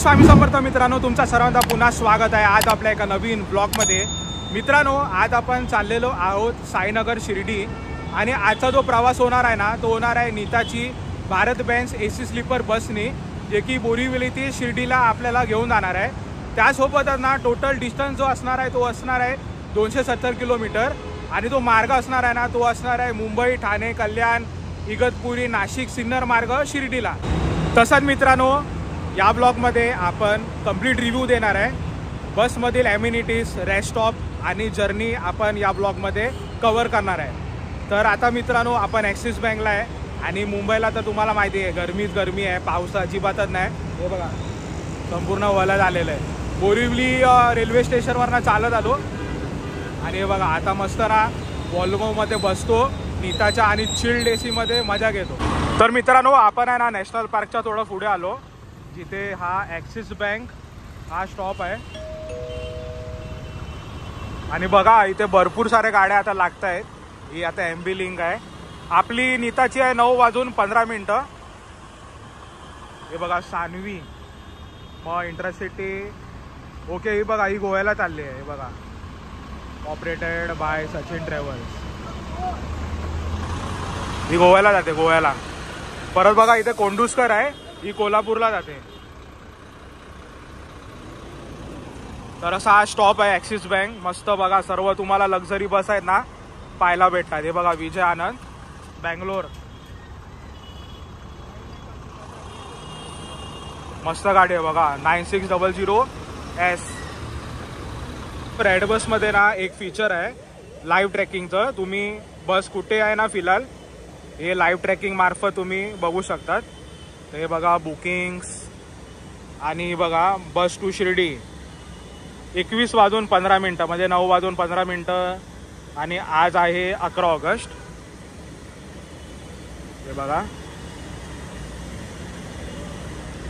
स्वामी समर्थ मित्रांनो, तुमचा सर्वांचा पुन्हा स्वागत आहे आज आपल्या एका नवीन ब्लॉगमध्ये। मित्रांनो, आज आपण चाललेलो आहोत साईनगर शिर्डी आणि आजचा जो प्रवास होणार आहे ना, तो होणार आहे नीताची भारत बेंज AC स्लीपर बसने, जे की बोरिवली ते शिर्डीला आपल्याला घेऊन जाणार आहे। त्यासोबतच ना टोटल डिस्टन्स जो असणार आहे तो असणार आहे 270 किलोमीटर आणि तो मार्ग असणार आहे ना तो असणार आहे मुंबई, ठाणे, कल्याण, इगतपुरी, नाशिक, सिन्नर मार्ग शिर्डीला। तसंच मित्रांनो, या ब्लॉगमध्ये आपण कंप्लीट रिव्ह्यू देणार आहे बसमधील ॲम्युनिटीज, रेस्ट स्टॉप आणि जर्नी आपण या ब्लॉगमध्ये कव्हर करणार आहे। तर आता मित्रांनो, आपण ॲक्सिस बँकला आहे आणि मुंबईला तर तुम्हाला माहिती आहे गरमीच गरमी आहे, पाऊस अजिबातच नाही। हे बघा संपूर्ण वला झालेलं आहे। बोरिवली रेल्वे स्टेशनवरनं चालत आलो आणि हे बघा आता मस्त ना वॉल्वोमध्ये बसतो नीताच्या आणि चिल्ड AC मजा घेतो। तर मित्रांनो, आपण आहे ना नॅशनल पार्कच्या थोडं पुढे आलो, जिथे हा ॲक्सिस बँक हा स्टॉप आहे आणि बघा इथे भरपूर सारे गाड्या आता लागत आहेत। ही आता MB लिंक आहे आपली, नीताची आहे 9:15। हे बघा सानवी, मग इंटरसिटी, ओके। ही बघा ही गोव्याला चालली आहे, हे बघा ऑपरेटेड बाय सचिन ट्रॅव्हल्स, ही गोव्याला जाते गोव्याला। परत बघा इथे कोंडुस्कर आहे, ही कोल्हापूरला जाते। तर असा हा स्टॉप आहे ॲक्सिस बँक। मस्त बघा सर्व तुम्हाला लक्झरी बस आहेत ना पाहायला भेटतात। हे बघा विजय आनंद बँगलोर, मस्त गाडी आहे बघा 9600S। रेड बसमध्ये ना एक फीचर आहे लाईव्ह ट्रॅकिंगचं। तुम्ही बस कुठे आहे ना फिलहाल हे लाईव्ह ट्रॅकिंग मार्फत तुम्ही बघू शकतात। हे बघा बुकिंग्स आणि बघा बस टू शिर्डी 21:15 म्हणजे 9:15 आणि आज आहे 11 ऑगस्ट।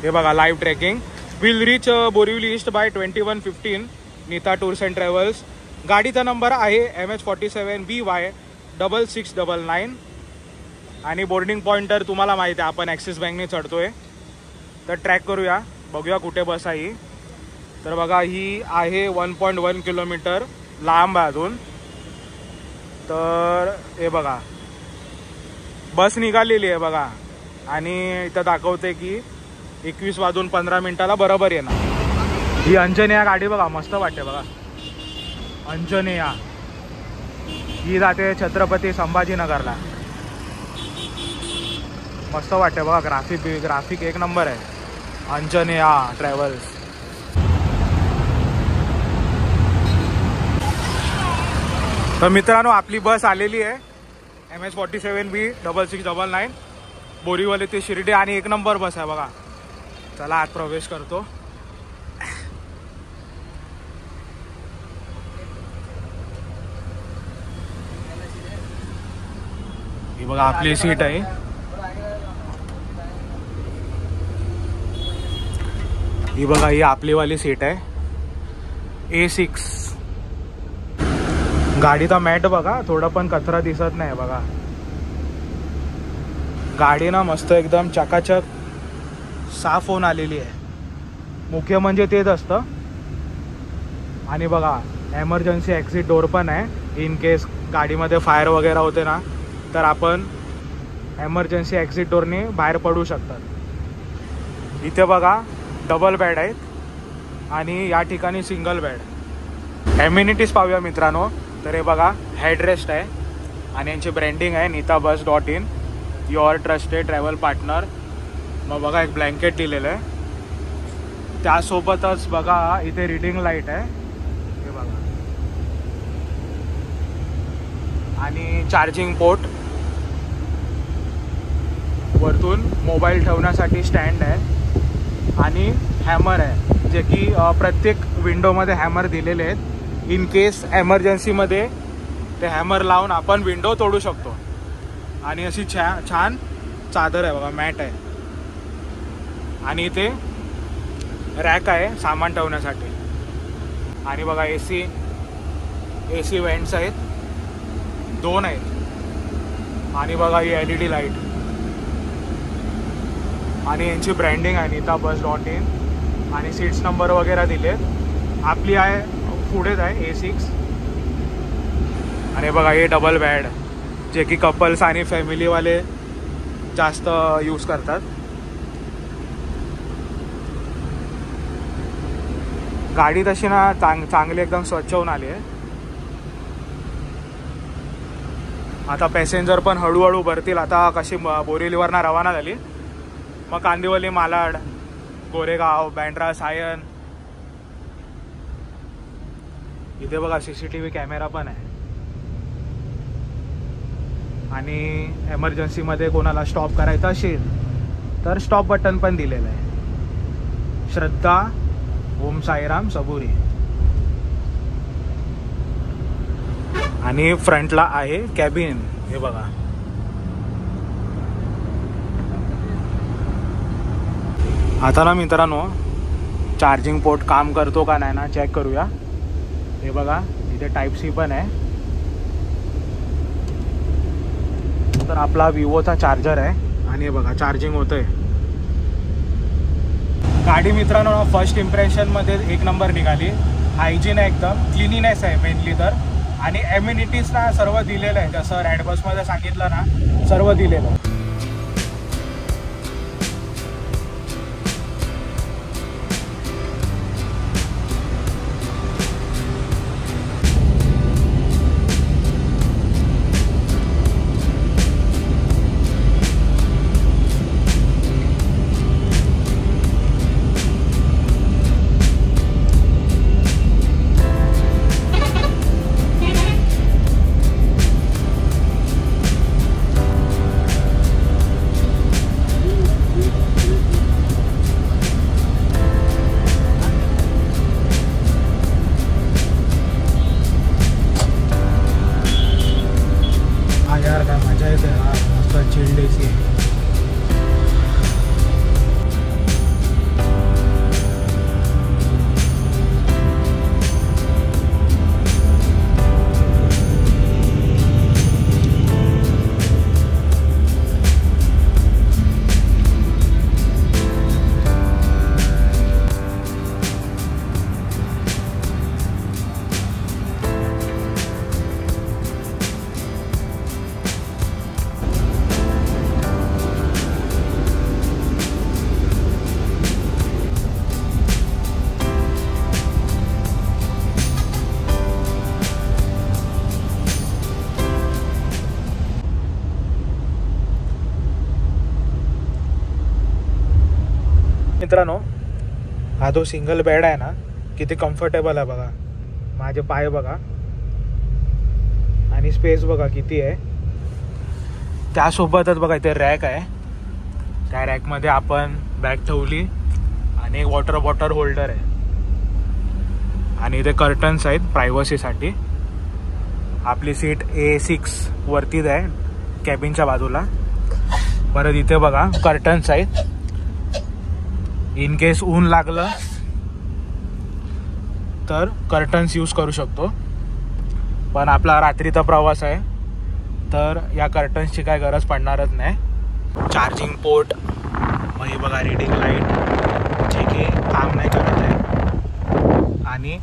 हे बघा live tracking will reach Borivali east by 21:15 Nita tours and travels. गाडीचा नंबर आहे MH47BY 6699 आणि बोर्डिंग पॉइंटर तुम्हाला माहिती आहे आपण ॲक्सिस बँकने चढतोय। तर ट्रॅक करूया, बघूया कुठे बस आहे। तर बघा ही आहे 1.1 किलोमीटर लांब आहे अजून। तर हे बघा बस निघालेली आहे बघा आणि इथं दाखवते की 21:15 बरोबर येणार। ही अंजनेया गाडी बघा मस्त वाटते बघा, अंजनेया ही जाते छत्रपती संभाजीनगरला, मस्त वाटते बघा। ग्राफिक एक नंबर आहे अंजनेया ट्रॅव्हल्स। तर मित्रांनो, आपली बस आलेली आहे MH47B 6699 बोरीवली ते शिर्डी आणि एक नंबर बस आहे बघा। चला आत प्रवेश करतो। ही बघा आपली सीट आहे। ही बघा ही आपली वाली सीट आहे A6। गाडीचा मॅट बघा, थोडा पण कचरा दिसत नाही बघा। गाडी ना मस्त एकदम चकाचक साफ होऊन आलेली आहे, मुख्य म्हणजे तेच असतं। आणि बघा एमर्जन्सी एक्झिट डोर पण आहे, इन केस गाडीमध्ये फायर वगैरे होते ना तर आपण एमर्जन्सी एक्झिट डोरने बाहेर पडू शकतात। इथे बघा डबल बेड आहेत आणि या ठिकाणी सिंगल बेड। ॲम्युनिटीज पाहूया मित्रांनो। तर हे बघा हेडरेस्ट आहे आणि यांची ब्रँडिंग आहे nitabus.in your trusted travel partner. मग बघा एक ब्लँकेट दिलेलं आहे, त्यासोबतच बघा इथे रीडिंग लाईट आहे हे बघा आणि चार्जिंग पोर्ट, वरतून मोबाईल ठेवण्यासाठी स्टँड आहे आणि हॅमर आहे, जे की प्रत्येक विंडोमध्ये हॅमर दिलेले आहेत। इन केस एमर्जन्सीमध्ये ते हॅमर लावून आपण विंडो तोडू शकतो। आणि अशी छान चादर आहे बघा, मॅट आहे आणि इथे रॅक आहे सामान ठेवण्यासाठी। आणि बघा AC वेंट्स आहेत, 2 आहेत आणि बघा ही LED लाईट आणि यांची ब्रँडिंग आहे nitabus.in आणि सीट्स नंबर वगैरे दिले. आपली आहे पुढेच आहे A6. आणि बघा हे डबल बेड जे की कपल्स आणि फॅमिलीवाले जास्त यूज करतात. गाडी तशी ना चांगली एकदम स्वच्छ होऊन आली आहे. आता पॅसेंजर पण हळूहळू भरतील. आता कशी बोरिवलीवरनं रवाना झाली, मग कांदिवली, मालाड, गोरेगाव, बँड्रा, सायन. इथे बघा CCTV कॅमेरा पण आहे. आणि एमर्जन्सीमध्ये कोणाला स्टॉप करायचं असेल तर स्टॉप बटन पण दिलेलं आहे. श्रद्धा ओम साईराम सबुरी. आणि फ्रंटला आहे कॅबिन. हे बघा आता ना मित्रांनो चार्जिंग पोर्ट काम करतो का नाही ना चेक करूया. हे बघा इथे टाईप C पण आहे. तर आपला विवोचा चार्जर आहे आणि हे बघा चार्जिंग होतंय. गाडी मित्रांनो फर्स्ट इम्प्रेशनमध्ये एक नंबर निघाली. हायजीन आहे, एकदम क्लिनिनेस आहे मेनली तर. आणि एम्युनिटीज ना सर्व दिलेलं आहे, जसं रेड बसमध्ये सांगितलं ना सर्व दिलेलं आहे. मित्रांनो हा जो सिंगल बेड आहे ना किती कम्फर्टेबल आहे बघा. माझे पाय बघा आणि स्पेस बघा किती आहे. त्यासोबतच बघा इथे रॅक आहे. त्या रॅकमध्ये आपण बॅग ठेवली आणि एक वॉटर बॉटल होल्डर आहे. आणि इथे कर्टन्स आहेत प्रायव्हसीसाठी. आपली सीट A6 वरतीच आहे कॅबिनच्या बाजूला. परत इथे बघा कर्टन्स आहेत. इन केस ऊन लागलं तर कर्टन्स यूज करू शकतो. पण आपला रात्रीचा प्रवास आहे तर या कर्टन्सची काय गरज पडणारच नाही. चार्जिंग पोर्ट मग हे बघा रीडिंग लाईट जे की काम नाही करत आहे. आणि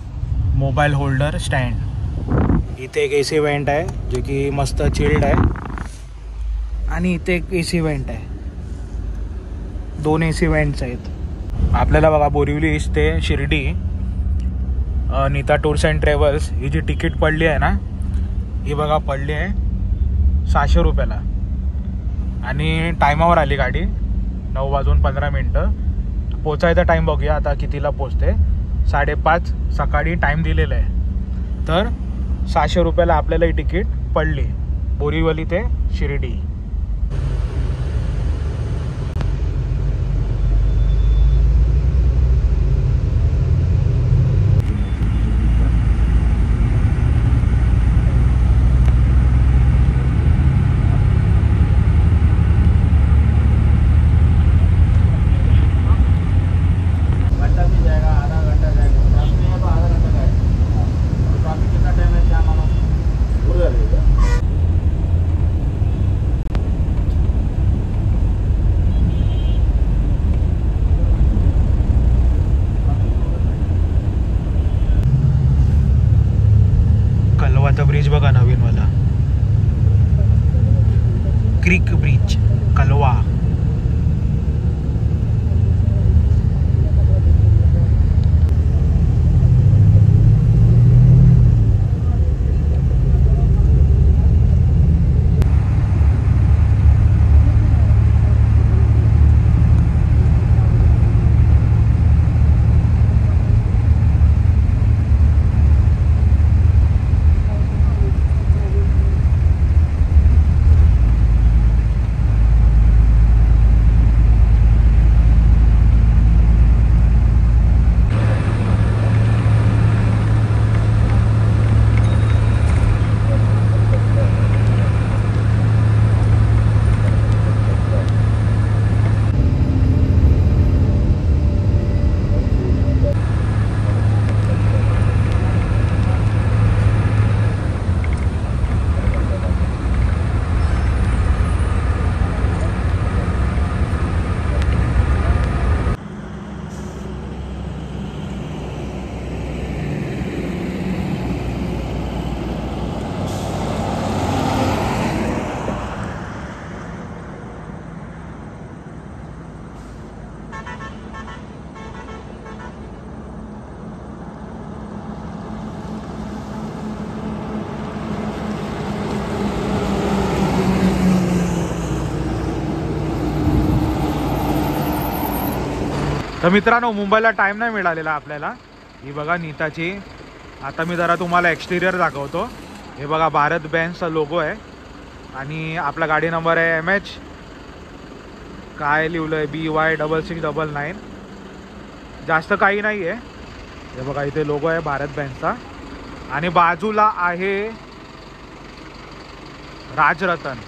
मोबाईल होल्डर स्टँड. इथे एक AC वेंट आहे जे की मस्त चिल्ड आहे. आणि इथे एक AC वेंट आहे. 2 AC वेंट्स आहेत. आपल्याला बघा बोरिवली ते Shirdi Nita tours and travels ही जी तिकीट पडली आहे ना ही बघा पडली आहे 600 रुपयाला. आणि टायमावर आली गाडी 9:15. पोचायचा टाईम बघूया आता कितीला पोचते. 5:30 सकाळी टाईम दिलेला आहे. तर 600 रुपयाला आपल्याला ही तिकीट पडली बोरिवली ते शिर्डी. तर मित्रांनो, मुंबईला टाइम नाही मिळालेला आपल्याला. ही बघा नीताची. आता मी जरा तुम्हाला एक्सटिरियर दाखवतो. हे बघा भारत बेन्झचा लोगो आहे आणि आपला गाडी नंबर आहे MH काय लिहिलं आहे BY6699. जास्त काही नाही आहे. हे बघा इथे लोगो आहे भारत बेन्झचा आणि बाजूला आहे राजरतन.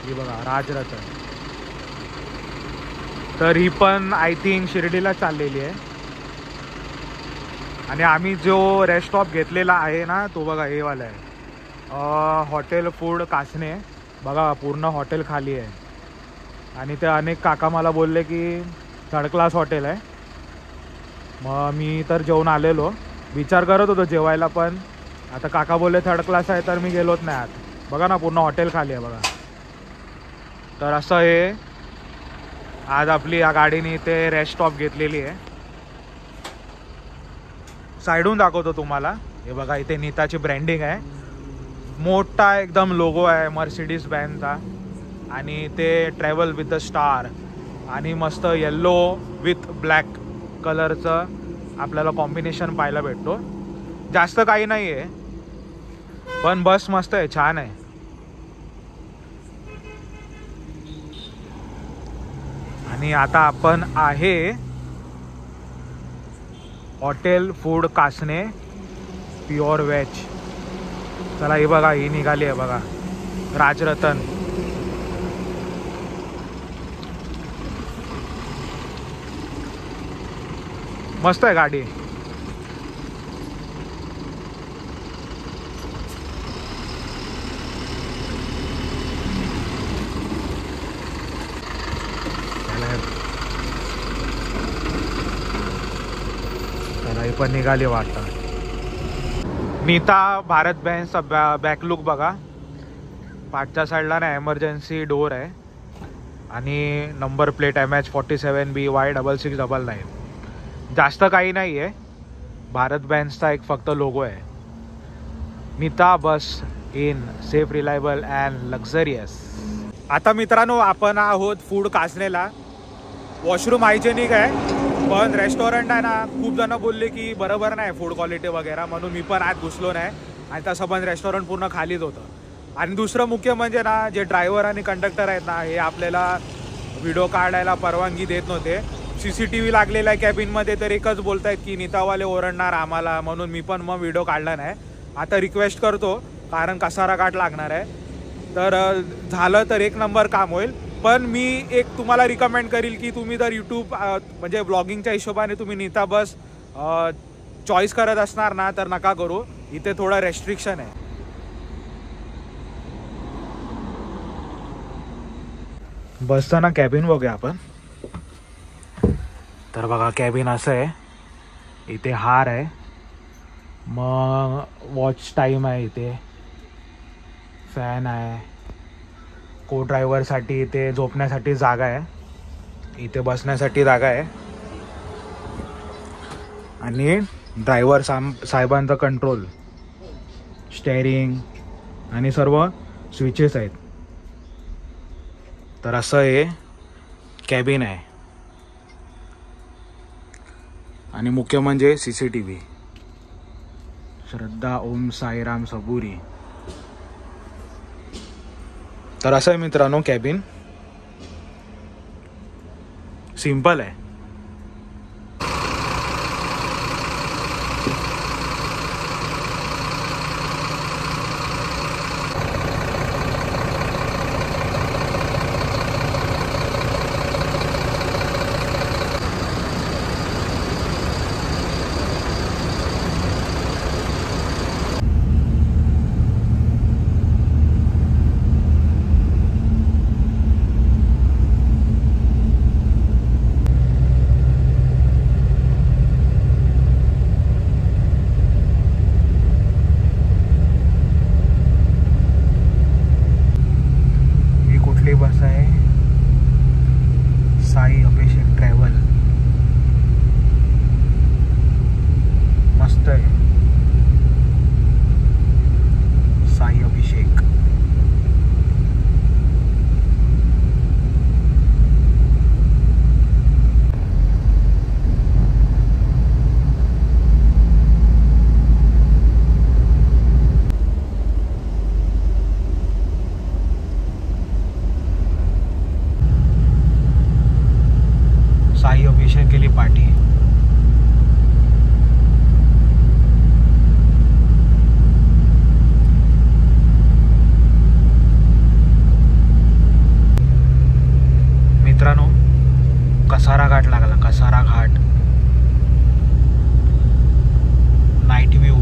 ही बघा राजरतन. तर ही पण आय थिंक शिर्डीला चाललेली आहे. आणि आम्ही जो रेस्ट स्टॉप घेतलेला आहे ना तो बघा हे वाला आहे हॉटेल फूड कासने. बघा पूर्ण हॉटेल खाली आहे आणि ते अनेक काका मला बोलले की 3rd क्लास हॉटेल आहे. मग मी तर जेवून आलेलो. विचार करत होतो जेवायला, पण आता काका बोलले 3rd क्लास आहे तर मी गेलोच नाही आत. बघा ना पूर्ण हॉटेल खाली आहे बघा. तर असं हे आज आपली या गाडीने इथे रेस्ट स्टॉप घेतलेली आहे. साईडून दाखवतो तुम्हाला. हे बघा इथे नीताची ब्रँडिंग आहे. मोठा एकदम लोगो आहे मर्सिडीज बेन्झचा आणि ते ट्रॅव्हल विथ द स्टार आणि मस्त येल्लो विथ ब्लॅक कलरचं आपल्याला कॉम्बिनेशन पाहायला भेटतो. जास्त काही नाही आहे पण बस मस्त आहे, छान आहे. आणि आता आपण आहे हॉटेल फूड कासने प्युअर व्हेज. चला ही बघा ही निघाली आहे बघा राजरतन. मस्त आहे गाडी. पण निघाली वाटतं. नीता भारत बेन्झचा बॅकलुक बघा. पाठच्या साईडला ना एमर्जन्सी डोर आहे आणि नंबर प्लेट MH47 BY6699. जास्त काही नाही आहे. भारत बेन्झचा एक फक्त लोगो आहे. Neeta bus in safe reliable and luxurious. आता मित्रांनो आपण आहोत फूड कासनेला. वॉशरूम हायजेनिक आहे पण रेस्टॉरंट आहे ना खूप जण बोलले की बरोबर नाही फूड क्वालिटी वगैरे, म्हणून मी पण आत घुसलो नाही. आणि तसं पण रेस्टॉरंट पूर्ण खालीच होतं. आणि दुसरं मुख्य म्हणजे ना जे ड्रायव्हर आणि कंडक्टर आहेत ना हे आपल्याला व्हिडिओ काढायला परवानगी देत नव्हते. CCTV लागलेला आहे कॅबिनमध्ये तर एकच बोलत आहेत की नीतावाले ओरडणार आम्हाला, म्हणून मी पण मग व्हिडिओ काढला नाही. आता रिक्वेस्ट करतो कारण कसारा काट लागणार आहे. तर झालं तर 1 नंबर काम होईल. पण मी एक तुम्हाला रिकमेंड करील की तुम्ही जर यूट्यूब म्हणजे ब्लॉगिंगच्या हिशोबाने तुम्ही नीता बस चॉईस करत असणार ना तर नका करू. इथे थोडं रेस्ट्रिक्शन आहे. बसचं ना कॅबिन बघूया आपण. तर बघा कॅबिन असं आहे. इथे हार आहे, मग वॉच टाईम आहे, इथे फॅन आहे, को ड्रायव्हरसाठी इथे झोपण्यासाठी जागा आहे, इथे बसण्यासाठी जागा आहे आणि ड्रायव्हर साहेबांचा कंट्रोल, स्टेअरिंग आणि सर्व स्विचेस आहेत. तर असं हे कॅबिन आहे. आणि मुख्य म्हणजे CCTV. श्रद्धा ओम साईराम सबुरी. तर असं आहे मित्रांनो कॅबिन. सिंपल आहे. दर्शन केली पाठी. मित्रांनो, कसारा घाट लागला. Kasara Ghat night view.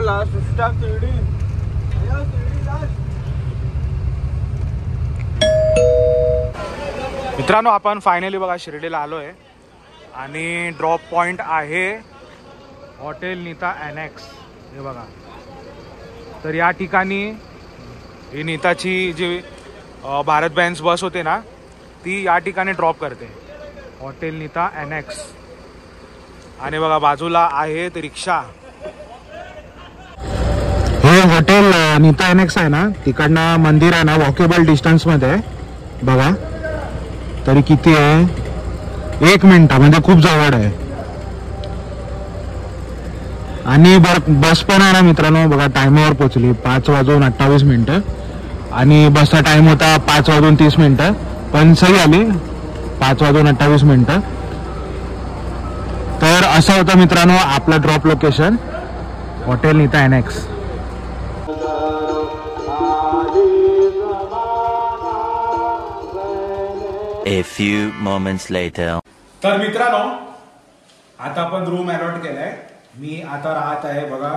Last stop Shirdi. मित्रांनो आपण फायनली बघा शिर्डीला आलोय आणि ड्रॉप पॉइंट आहे हॉटेल नीता एनेक्स. हे बघा, तर या ठिकाणी ही नीताची जी भारत बँस बस होते ना ती या ठिकाणी ड्रॉप करते, हॉटेल नीता एनेक्स. आणि बघा बाजूला आहेत रिक्षा. हे हॉटेल नीता एनेक्स आहे ना, तिकडनं मंदिर आहे ना वॉकेबल डिस्टन्स मध्ये आहे. बघा तरी किती आहे, 1 मिनिटामध्ये खूप जवळ आहे. आणि बस पण आहे ना मित्रांनो बघा टायमावर पोहोचली 5:28 आणि बसचा टाइम होता 5:30 पण सही आली 5:28. तर असं होतं मित्रांनो आपलं drop location hotel Nita annex. A few moments later. तर मित्रांनो आता आपण रूम अलॉट केलाय. मी आता राहत आहे बघा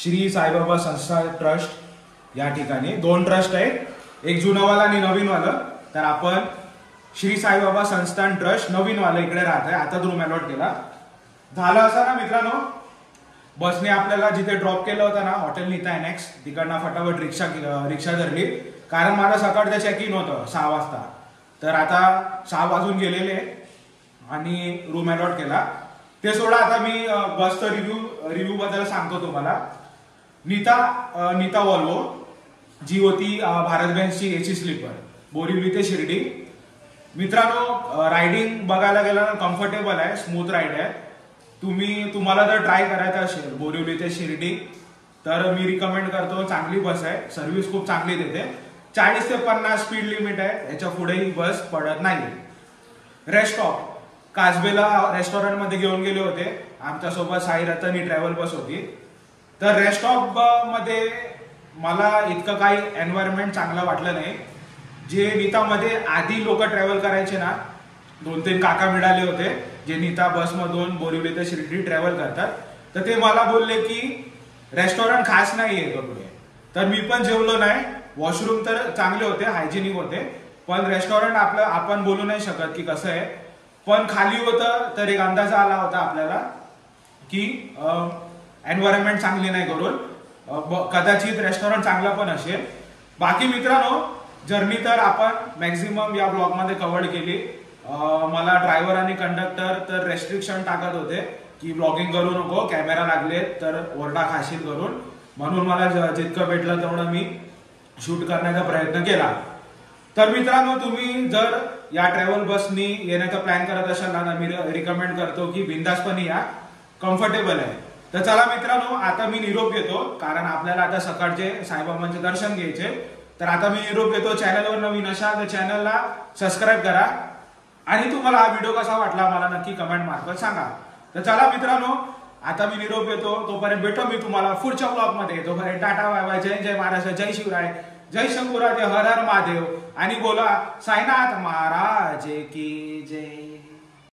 श्री साईबाबा संस्था ट्रस्ट या ठिकाणी. 2 ट्रस्ट आहेत, एक जुनावाला आणि नवीनवाला. तर आपण श्री साईबाबा संस्थान ट्रस्ट नवीनवाला इकडे राहत आहे. आता रूम अलॉट केला. झालं असं ना मित्रांनो, बसने आपल्याला जिथे ड्रॉप केलं होतं ना हॉटेल नीता एनेक्स तिकडनं फटाफट रिक्षा धरली, कारण मला सकाळचं चेक इन होतं 6 वाजता. तर आता 6 वाजून गेलेले आणि रूम अलॉट केला. ते सोडा, आता मी बसचं रिव्ह्यू बद्दल सांगतो तुम्हाला. नीता वॉल्वो जी होती भारत बँसची एसी स्लीपर बोरिवली ते शिर्डी. मित्रांनो रायडिंग बघायला गेलं ना कम्फर्टेबल आहे, स्मूथ राईड आहे. तुम्हाला जर ट्राय करायचं असेल बोरिवली ते शिर्डी तर मी रिकमेंड करतो. चांगली बस आहे, सर्व्हिस खूप चांगली देते. 40 ते 50 स्पीड लिमिट आहे, याच्या पुढेही बस पडत नाही. रेस्टॉप कासबेला रेस्टॉरंट मध्ये घेऊन गेले होते आमच्यासोबत साई रतनी ट्रॅव्हल बस होती. तर रेस्टॉप मध्ये मला इतकं काही एन्व्हायरमेंट चांगलं वाटलं नाही. जे नीतामध्ये आधी लोक ट्रॅव्हल करायचे ना, 2-3 काका मिळाले होते जे नीता बस मधून बोरिवली ते शिर्डी ट्रॅव्हल करतात. तर ते मला बोलले की रेस्टॉरंट खास नाहीये पुढे. तर मी पण जेवलो नाही. वॉशरूम तर चांगले होते, हायजेनिक होते, पण रेस्टॉरंट आपण बोलू नाही शकत की कसं आहे. पण खाली होतं तर एक अंदाज आला होता आपल्याला की एन्व्हायरमेंट चांगली नाही करून कदाचित रेस्टॉरंट चांगला पण असेल. बाकी मित्रांनो जर्नी तर आपण मॅक्झिमम या ब्लॉग मध्ये कव्हर केली. मला ड्रायव्हर आणि कंडक्टर तर रेस्ट्रिक्शन टाकत होते की ब्लॉगिंग करू नको, कॅमेरा लागले तर ओरडा खाशील करून. म्हणून मला जितकं भेटलं तेवढं मी शूट करण्याचा प्रयत्न केला. तर मित्रांनो तुम्ही जर या ट्रॅव्हल बसनी येण्याचा प्लॅन करत असाल ना, मी रिकमेंड करतो की बिंदासपणे या, कम्फर्टेबल आहे. तर चला मित्रांनो आता मी निरोप घेतो, कारण आपल्याला आता सकाळचे साईबाबांचे दर्शन घ्यायचे. तर आता मी निरोप घेतो. चॅनलवर नवीन असाल तर चॅनलला सबस्क्राईब करा आणि तुम्हाला हा व्हिडिओ कसा वाटला मला नक्की कमेंट मार्फत सांगा. तर चला मित्रांनो आता मी निरोप घेतो. तोपर्यंत भेटो मी तुम्हाला पुढच्या ब्लॉग मध्ये. तोपर्यंत टाटा बाय बाय, जय जय महाराष्ट्र, जय शिवराय, जय शंभूराजे, हर हर महादेव आणि बोला साईनाथ महाराज की जय.